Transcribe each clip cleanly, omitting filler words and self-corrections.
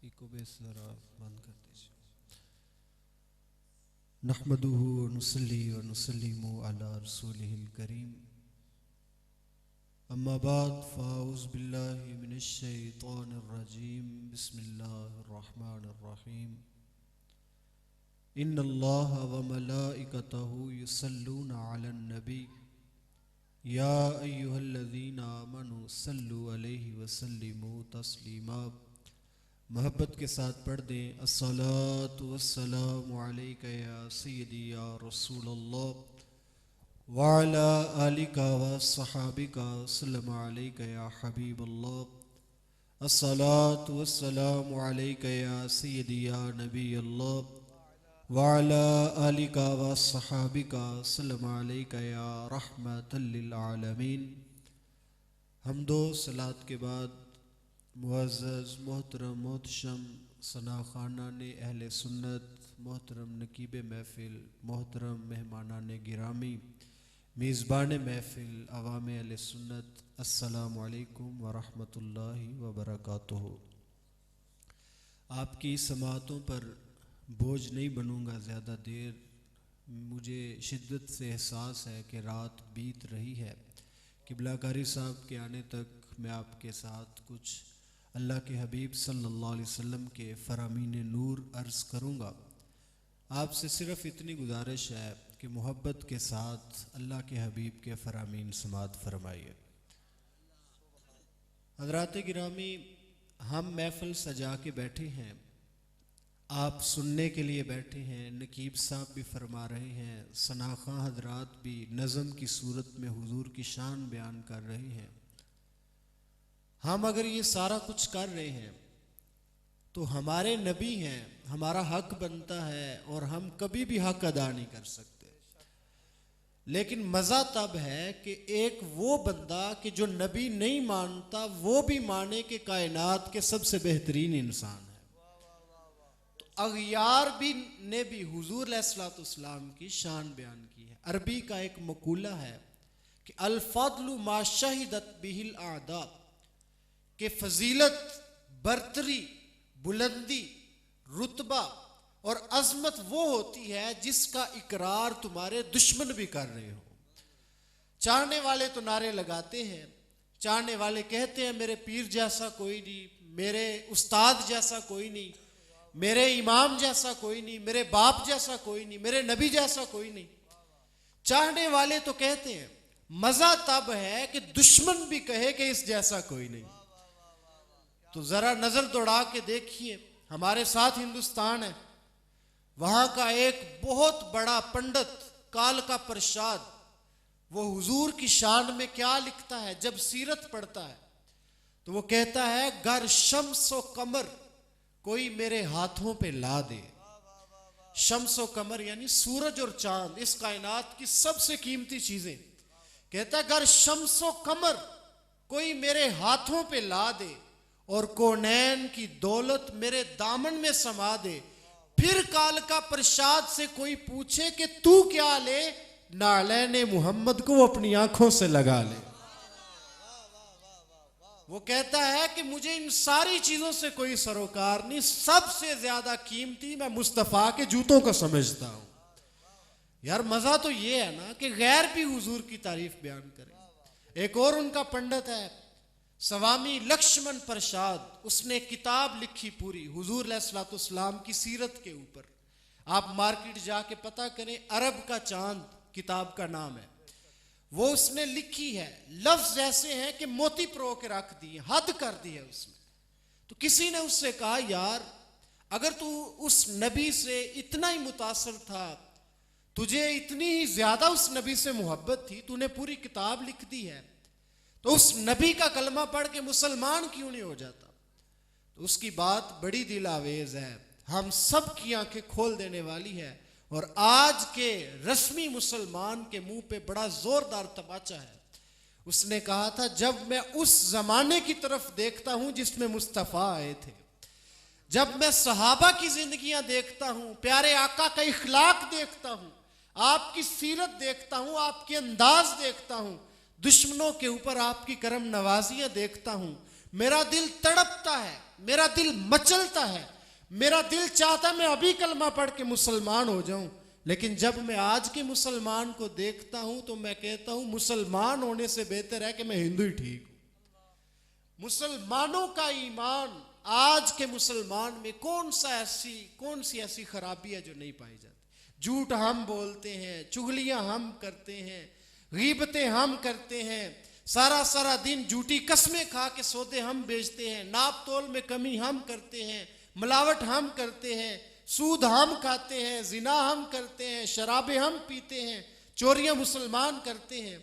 Eco base ज़रा बंद कर दीजिए। नहमदुहु व नुसल्ली व नुसल्लिमु अला रसूलिहिल करीम। अम्मा बाद फ़ाऊज़ु बिल्लाहि मिनश शैतानिर रजीम। बिस्मिल्लाहिर रहमानिर रहीम। इन्नल्लाहा व मलाइकतहु युसल्लूना अलन नबी या अय्युहल्लज़ीना आमनू सल्लु अलैहि व सल्लिमू तस्लीमा। मोहब्बत के साथ पढ़ दें। अस्सलातु वस्सलामु अलैका या सय्यदी या रसूलल्लाह व अला आलिका व सहाबिका सल्लल्लाहु अलैका या हबीबल्लाह। अस्सलातु वस्सलामु अलैका या सय्यदी या नबीयल्लाह व अला आलिका व सहाबिका सल्लल्लाहु अलैका या रहमतल लिल आलमीन। हम्दो सलात के बाद मुअज़्ज़ज़ मोहतरम मोहतशम सनाखाना ने अहले सुन्नत, मोहतरम नकीब महफ़िल, मोहतरम मेहमानान गिरामी, मेज़बान महफ़िल, अवाम अहले सुन्नत, अस्सलामु अलैकुम व रहमतुल्लाहि व बरकातुहू। आपकी समातों पर बोझ नहीं बनूँगा ज़्यादा देर। मुझे शिद्दत से एहसास है कि रात बीत रही है। क़िबला कारी साहब के आने तक मैं आपके साथ कुछ अल्लाह के हबीब सल्लल्लाहु अलैहि वसल्लम के फ़रामीन नूर अर्ज़ करूँगा। आपसे सिर्फ़ इतनी गुजारिश है कि मोहब्बत के साथ अल्लाह के हबीब के फ़रामीन समात फरमाइए। हज़रात गिरामी, हम महफ़िल सजा के बैठे हैं, आप सुनने के लिए बैठे हैं। नकीब साहब भी फरमा रहे हैं, सनाखा हज़रात भी नज़म की सूरत में हुजूर की शान बयान कर रहे हैं। हम अगर ये सारा कुछ कर रहे हैं तो हमारे नबी हैं, हमारा हक बनता है और हम कभी भी हक अदा नहीं कर सकते। लेकिन मज़ा तब है कि एक वो बंदा कि जो नबी नहीं मानता वो भी माने कि कायनात के सबसे बेहतरीन इंसान है। तो अगयार भी ने भी हुजूर अलैहिस्सलाम की शान बयान की है। अरबी का एक मकूला है कि अल फद्लु मा शहिदत बिहिल आदा, कि फजीलत, बरतरी, बुलंदी, रुतबा और अजमत वो होती है जिसका इकरार तुम्हारे दुश्मन भी कर रहे हो। चाहने वाले तो नारे लगाते हैं, चाहने वाले कहते हैं मेरे पीर जैसा कोई नहीं, मेरे उस्ताद जैसा कोई नहीं, मेरे इमाम जैसा कोई नहीं, मेरे बाप जैसा कोई नहीं, मेरे नबी जैसा कोई नहीं। चाहने वाले तो कहते हैं। मजा तब है कि दुश्मन भी कहे कि इस जैसा कोई नहीं। तो जरा नजर दौड़ा के देखिए, हमारे साथ हिंदुस्तान है, वहां का एक बहुत बड़ा पंडित काल का प्रसाद, वो हुजूर की शान में क्या लिखता है जब सीरत पढ़ता है तो वो कहता है, गर शम्स व कमर कोई मेरे हाथों पे ला दे। शम्स व कमर यानी सूरज और चांद, इस कायनात की सबसे कीमती चीजें। कहता है गर शम्स व कमर कोई मेरे हाथों पे ला दे और कौनैन की दौलत मेरे दामन में समा दे। फिर काल का प्रसाद से कोई पूछे कि तू क्या ले, नालैने मोहम्मद को वो अपनी आंखों से लगा ले। वो कहता है कि मुझे इन सारी चीजों से कोई सरोकार नहीं, सबसे ज्यादा कीमती मैं मुस्तफा के जूतों को समझता हूं। यार मजा तो ये है ना कि गैर भी हुजूर की तारीफ बयान करे। एक और उनका पंडित है स्वामी लक्ष्मण प्रसाद, उसने किताब लिखी पूरी हुजूर अलैहिस्सलाम की सीरत के ऊपर। आप मार्केट जाके पता करें, अरब का चांद किताब का नाम है। वो उसने लिखी है, लफ्ज ऐसे हैं कि मोती परो के रख दिए, हद कर दी है उसमें। तो किसी ने उससे कहा, यार अगर तू उस नबी से इतना ही मुतासर था, तुझे इतनी ही ज्यादा उस नबी से मोहब्बत थी, तूने पूरी किताब लिख दी है, तो उस नबी का कलमा पढ़ के मुसलमान क्यों नहीं हो जाता। तो उसकी बात बड़ी दिल आवेज है, हम सब की आंखें खोल देने वाली है और आज के रस्मी मुसलमान के मुंह पे बड़ा जोरदार तमाचा है। उसने कहा था, जब मैं उस जमाने की तरफ देखता हूं जिसमें मुस्तफा आए थे, जब मैं सहाबा की जिंदगियां देखता हूं, प्यारे आका का इखलाक देखता हूं, आपकी सीरत देखता हूं, आपके अंदाज देखता हूं, दुश्मनों के ऊपर आपकी करम नवाजियां देखता हूं, मेरा दिल तड़पता है। मेरा दिल मचलता है, मेरा दिल चाहता मैं अभी कलमा पढ़ के मुसलमान हो जाऊं, लेकिन जब मैं आज के मुसलमान को देखता हूं तो मैं कहता हूं मुसलमान होने से बेहतर है कि मैं हिंदू ही ठीक हूं। मुसलमानों का ईमान आज के मुसलमान में कौन सी ऐसी खराबी है जो नहीं पाई जाती। झूठ हम बोलते हैं, चुगलियां हम करते हैं, गीबतें हम करते हैं, सारा सारा दिन झूठी कस्में खा के सौदे हम बेचते हैं, नाप तोल में कमी हम करते हैं, मिलावट हम करते हैं, सूद हम खाते हैं, जिना हम करते हैं, शराबें हम पीते हैं, चोरियां मुसलमान करते हैं।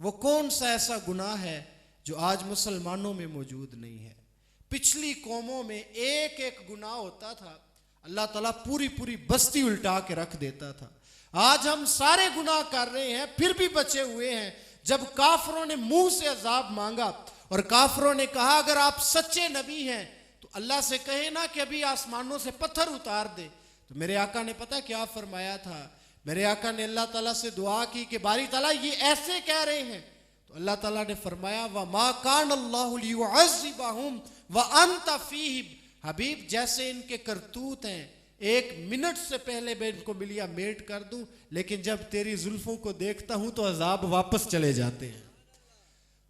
वो कौन सा ऐसा गुनाह है जो आज मुसलमानों में मौजूद नहीं है। पिछली कौमों में एक एक गुनाह होता था, अल्लाह ताला पूरी पूरी बस्ती उल्टा के रख देता था। आज हम सारे गुनाह कर रहे हैं फिर भी बचे हुए हैं। जब काफरों ने मुंह से अजाब मांगा और काफरों ने कहा अगर आप सच्चे नबी हैं तो अल्लाह से कहे ना कि अभी आसमानों से पत्थर उतार दे, तो मेरे आका ने पता क्या फरमाया था। मेरे आका ने अल्लाह ताला से दुआ की कि बारी ताला ये ऐसे कह रहे हैं, तो अल्लाह ताला ने फरमाया व मा कान अल्लाहु लियुअज़्ज़िबहुम व अंत फीहिम। हबीब जैसे इनके करतूत हैं, एक मिनट से पहले मैं इनको मिलिया मेट कर दूं, लेकिन जब तेरी जुल्फों को देखता हूं तो अजाब वापस चले जाते हैं।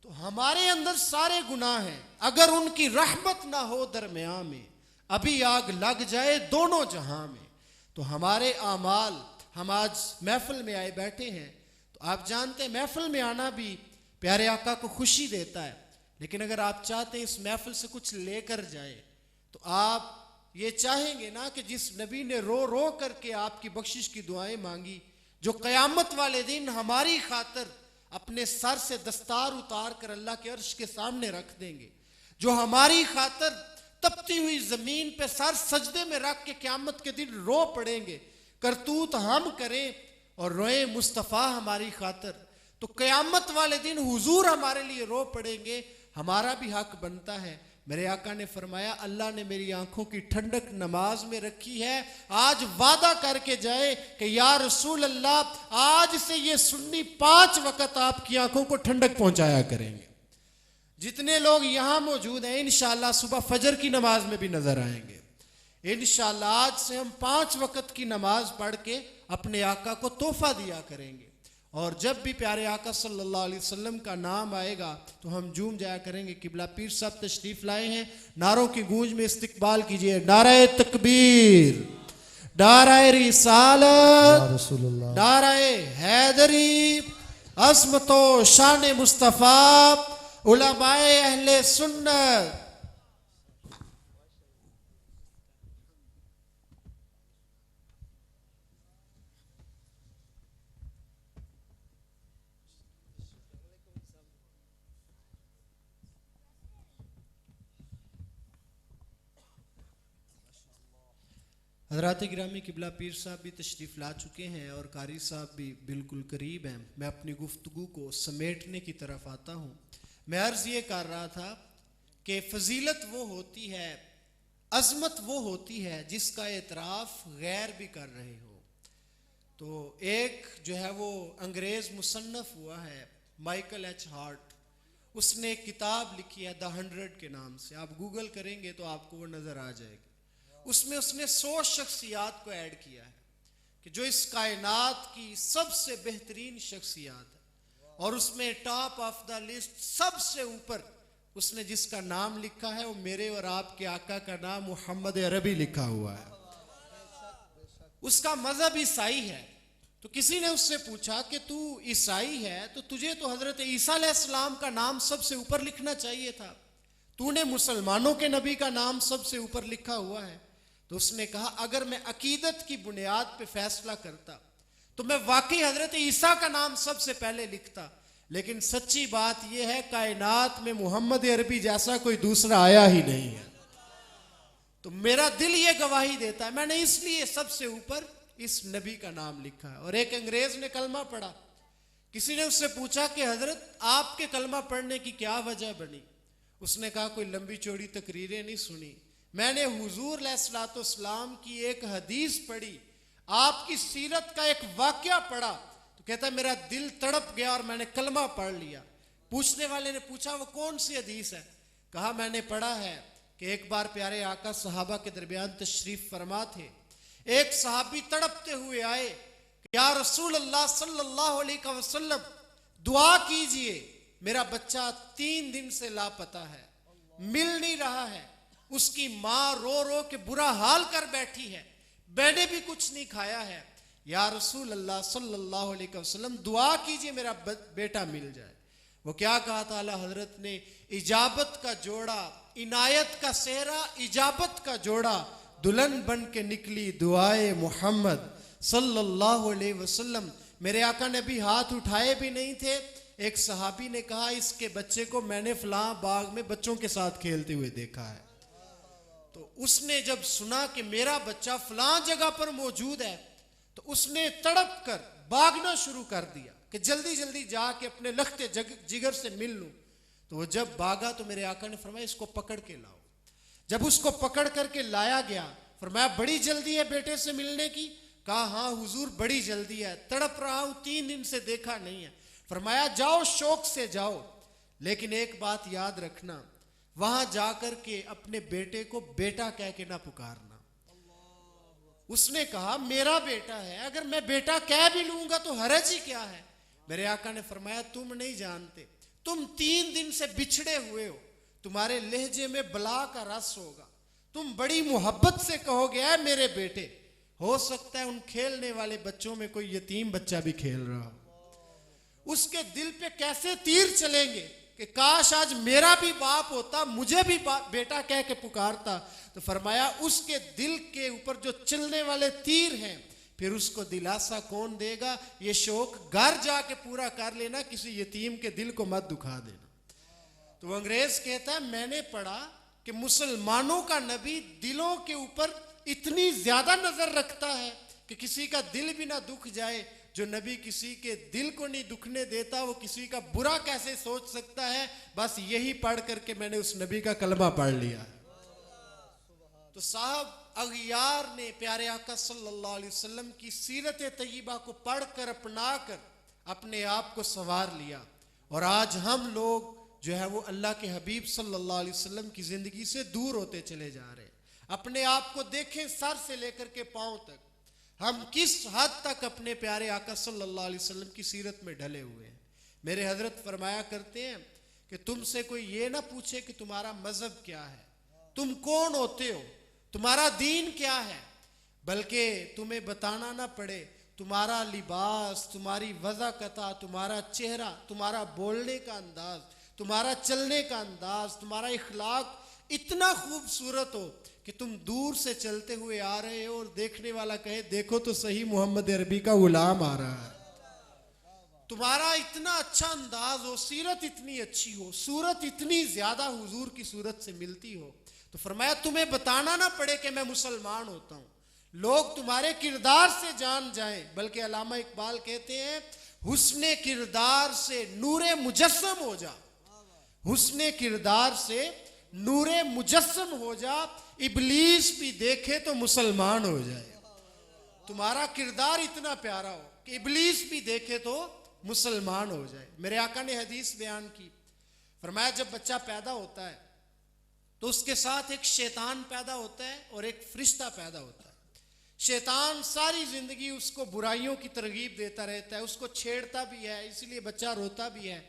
तो हमारे अंदर सारे गुनाह हैं, अगर उनकी रहमत ना हो दरमियान में, अभी आग लग जाए दोनों जहां में। तो हमारे आमाल, हम आज महफिल में आए बैठे हैं, तो आप जानते हैं महफिल में आना भी प्यारे आका को खुशी देता है, लेकिन अगर आप चाहते हैं इस महफिल से कुछ लेकर जाए तो आप ये चाहेंगे ना कि जिस नबी ने रो रो करके आपकी बख्शिश की दुआएं मांगी, जो कयामत वाले दिन हमारी खातिर अपने सर से दस्तार उतार कर अल्लाह के अर्श के सामने रख देंगे, जो हमारी खातिर तपती हुई जमीन पे सर सजदे में रख के क़यामत के दिन रो पड़ेंगे, करतूत हम करें और रोए मुस्तफ़ा हमारी खातिर, तो क़यामत वाले दिन हुजूर हमारे लिए रो पड़ेंगे। हमारा भी हक बनता है। मेरे आका ने फरमाया अल्लाह ने मेरी आंखों की ठंडक नमाज में रखी है, आज वादा करके जाए कि या रसूल अल्लाह आज से ये सुन्नी 5 वक्त आपकी आंखों को ठंडक पहुंचाया करेंगे। जितने लोग यहां मौजूद हैं इंशाअल्लाह सुबह फजर की नमाज में भी नजर आएंगे। इंशाअल्लाह आज से हम 5 वक्त की नमाज पढ़ के अपने आका को तोहफा दिया करेंगे, और जब भी प्यारे आका सल्लल्लाहु अलैहि वसल्लम का नाम आएगा तो हम झूम जाया करेंगे। किबला पीर साहब तशरीफ लाए हैं, नारों की गूंज में इस्तिकबाल कीजिए। नाराए तकबीर, नाराए रिसालत, नाराए हैदरी, अज़मतो शान मुस्तफ़ा, उलमाए अहले सुन्नत। हज़रात गिरामी किबला पीर साहब भी तशरीफ़ ला चुके हैं और कारी साहब भी बिल्कुल करीब हैं। मैं अपनी गुफ्तगू को समेटने की तरफ आता हूँ। मैं अर्ज़ ये कर रहा था कि फ़जीलत वो होती है, अज़मत वो होती है जिसका एतराफ़ गैर भी कर रहे हो। तो एक जो है वो अंग्रेज़ मुसन्नफ़ हुआ है माइकल एच हार्ट, उसने एक किताब लिखी है द 100 के नाम से, आप गूगल करेंगे तो आपको वो नज़र आ जाएगी। उसमें उसने 100 शख्सियात को ऐड किया है कि जो इस कायनात की सबसे बेहतरीन शख्सियात है, और उसमें टॉप ऑफ द लिस्ट सबसे ऊपर उसने जिसका नाम लिखा है वो मेरे और आपके आका का नाम मोहम्मद अरबी लिखा हुआ है। उसका मजहब ईसाई है। तो किसी ने उससे पूछा कि तू ईसाई है तो तुझे तो हजरत ईसा अलैहिस्सलाम का नाम सबसे ऊपर लिखना चाहिए था, तूने मुसलमानों के नबी का नाम सबसे ऊपर लिखा हुआ है। तो उसने कहा अगर मैं अकीदत की बुनियाद पे फैसला करता तो मैं वाकई हजरत ईसा का नाम सबसे पहले लिखता, लेकिन सच्ची बात यह है कायनात में मोहम्मद अरबी जैसा कोई दूसरा आया ही नहीं है। तो मेरा दिल ये गवाही देता है, मैंने इसलिए सबसे ऊपर इस नबी का नाम लिखा है। और एक अंग्रेज ने कलमा पढ़ा, किसी ने उससे पूछा कि हजरत आपके कलमा पढ़ने की क्या वजह बनी। उसने कहा कोई लंबी चौड़ी तकरीरें नहीं सुनी, मैंने हुजूर अलैहिस्सलाम की एक हदीस पढ़ी, आपकी सीरत का एक वाकया पढ़ा, तो कहता मेरा दिल तड़प गया और मैंने कलमा पढ़ लिया। पूछने वाले ने पूछा वो कौन सी हदीस है? कहा मैंने पढ़ा है कि एक बार प्यारे आका सहाबा के दरमियान तशरीफ फरमा थे। एक सहाबी तड़पते हुए आए, या रसूल अल्लाह सल्लल्लाहु अलैहि वसल्लम दुआ कीजिए, मेरा बच्चा 3 दिन से लापता है, मिल नहीं रहा है, उसकी माँ रो रो के बुरा हाल कर बैठी है, मैंने भी कुछ नहीं खाया है, या रसूल अल्लाह सल्लल्लाहु अलैहि वसल्लम दुआ कीजिए मेरा बेटा मिल जाए। वो क्या कहा था आला हजरत ने, इजाबत का जोड़ा, इनायत का सेहरा, इजाबत का जोड़ा, दुल्हन बन के निकली दुआए मोहम्मद सल्लल्लाहु अलैहि वसल्लम। मेरे आका ने भी हाथ उठाए भी नहीं थे। एक सहाबी ने कहा, इसके बच्चे को मैंने फलां बाग में बच्चों के साथ खेलते हुए देखा है। तो उसने जब सुना कि मेरा बच्चा फलां जगह पर मौजूद है, तो उसने तड़प कर भागना शुरू कर दिया कि जल्दी जल्दी जाके अपने लखते जिगर से मिल लूं। तो वो जब भागा तो मेरे आका ने फरमाया, इसको पकड़ के लाओ। जब उसको पकड़ करके लाया गया, फरमाया बड़ी जल्दी है बेटे से मिलने की? कहा हाँ हुजूर बड़ी जल्दी है, तड़प रहा हूं, 3 दिन से देखा नहीं है। फरमाया जाओ शौक से जाओ, लेकिन एक बात याद रखना, वहां जाकर के अपने बेटे को बेटा कह के ना पुकारना। उसने कहा मेरा बेटा है, अगर मैं बेटा कह भी लूंगा तो हरज ही क्या है। मेरे आका ने फरमाया तुम नहीं जानते, तुम 3 दिन से बिछड़े हुए हो, तुम्हारे लहजे में बला का रस होगा, तुम बड़ी मोहब्बत से कहोगे ऐ मेरे बेटे। हो सकता है उन खेलने वाले बच्चों में कोई यतीम बच्चा भी खेल रहा हो, उसके दिल पे कैसे तीर चलेंगे कि काश आज मेरा भी बाप होता, मुझे भी बेटा कह के पुकारता। तो फरमाया उसके दिल के ऊपर जो चलने वाले तीर हैं, फिर उसको दिलासा कौन देगा? ये शौक घर जाके पूरा कर लेना, किसी यतीम के दिल को मत दुखा देना। तो अंग्रेज कहता है मैंने पढ़ा कि मुसलमानों का नबी दिलों के ऊपर इतनी ज्यादा नजर रखता है कि किसी का दिल भी ना दुख जाए। जो नबी किसी के दिल को नहीं दुखने देता, वो किसी का बुरा कैसे सोच सकता है? बस यही पढ़ करके मैंने उस नबी का कलमा पढ़ लिया। तो साहब अगियार ने प्यारे आका सल्लल्लाहु अलैहि वसल्लम की सीरत तय्यबा को पढ़कर अपना कर अपने आप को संवार लिया। और आज हम लोग जो है वो अल्लाह के हबीब सल्लल्लाहु अलैहि वसल्लम की जिंदगी से दूर होते चले जा रहे हैं। अपने आप को देखें सर से लेकर के पांव तक, हम किस हद तक अपने प्यारे आका सल्लल्लाहु अलैहि वसल्लम की सीरत में ढले हुए हैं। मेरे हजरत फरमाया करते हैं कि तुमसे कोई ये ना पूछे कि तुम्हारा मजहब क्या है, तुम कौन होते हो, तुम्हारा दीन क्या है, बल्कि तुम्हें बताना ना पड़े तुम्हारा लिबास, तुम्हारी वज़ाकता, तुम्हारा चेहरा, तुम्हारा बोलने का अंदाज, तुम्हारा चलने का अंदाज, तुम्हारा इखलाक इतना खूबसूरत हो कि तुम दूर से चलते हुए आ रहे हो और देखने वाला कहे देखो तो सही मोहम्मद अरबी का गुलाम आ रहा है। तुम्हारा इतना अच्छा अंदाज हो, सीरत इतनी अच्छी हो, सूरत इतनी ज्यादा हुजूर की सूरत से मिलती हो। तो फरमाया तुम्हें बताना ना पड़े कि मैं मुसलमान होता हूं, लोग तुम्हारे किरदार से जान जाएं। बल्कि अल्लामा इकबाल कहते हैं हुस्ने किरदार से नूरे मुजस्सम हो जा, हुस्ने किरदार से नूरे मुजस्सम हो जा, इबलीस भी देखे तो मुसलमान हो जाए। तुम्हारा किरदार इतना प्यारा हो कि इबलीस भी देखे तो मुसलमान हो जाए। मेरे आका ने हदीस बयान की, फरमाया जब बच्चा पैदा होता है तो उसके साथ एक शैतान पैदा होता है और एक फरिश्ता पैदा होता है। शैतान सारी जिंदगी उसको बुराइयों की तरगीब देता रहता है, उसको छेड़ता भी है, इसलिए बच्चा रोता भी है।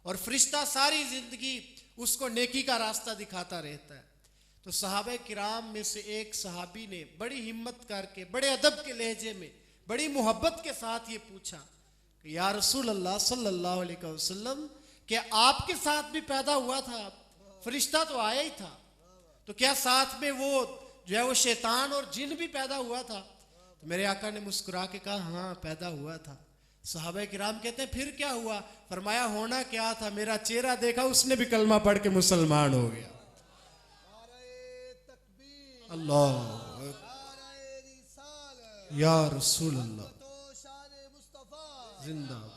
और फरिश्ता सारी जिंदगी उसको नेकी का रास्ता दिखाता रहता है। तो सहाबा किराम में से एक सहाबी ने बड़ी हिम्मत करके, बड़े अदब के लहजे में, बड़ी मोहब्बत के साथ ये पूछा कि या रसूल अल्लाह सल्लल्लाहु अलैहि वसल्लम, क्या आपके साथ भी पैदा हुआ था? फरिश्ता तो आया ही था, तो क्या साथ में वो जो है वो शैतान और जिन भी पैदा हुआ था? तो मेरे आका ने मुस्कुरा के कहा हाँ पैदा हुआ था। सहाबा किराम कहते हैं फिर क्या हुआ? फरमाया होना क्या था, मेरा चेहरा देखा, उसने भी कलमा पढ़ के मुसलमान हो गया। अल्लाह या रसूल अल्लाह जिंदाबाद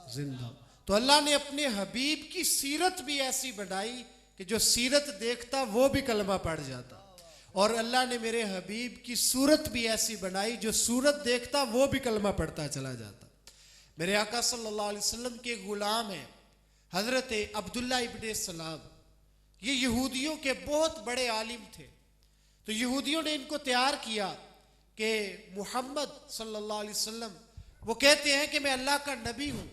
जिंदाबाद। तो अल्लाह ने अपने हबीब की सीरत भी ऐसी बनाई कि जो सीरत देखता वो भी कलमा पढ़ जाता, और अल्लाह ने मेरे हबीब की सूरत भी ऐसी बनाई जो सूरत देखता वो भी कलमा पढ़ता चला जाता। मेरे आका सल्लल्लाहु अलैहि वसल्लम के गुलाम हैं हजरत अब्दुल्ला इब्ने सलाम, ये यहूदियों के बहुत बड़े आलिम थे। तो यहूदियों ने इनको तैयार किया कि मुहम्मद सल्लल्लाहु अलैहि वसल्लम वो कहते हैं कि मैं अल्लाह का नबी हूं,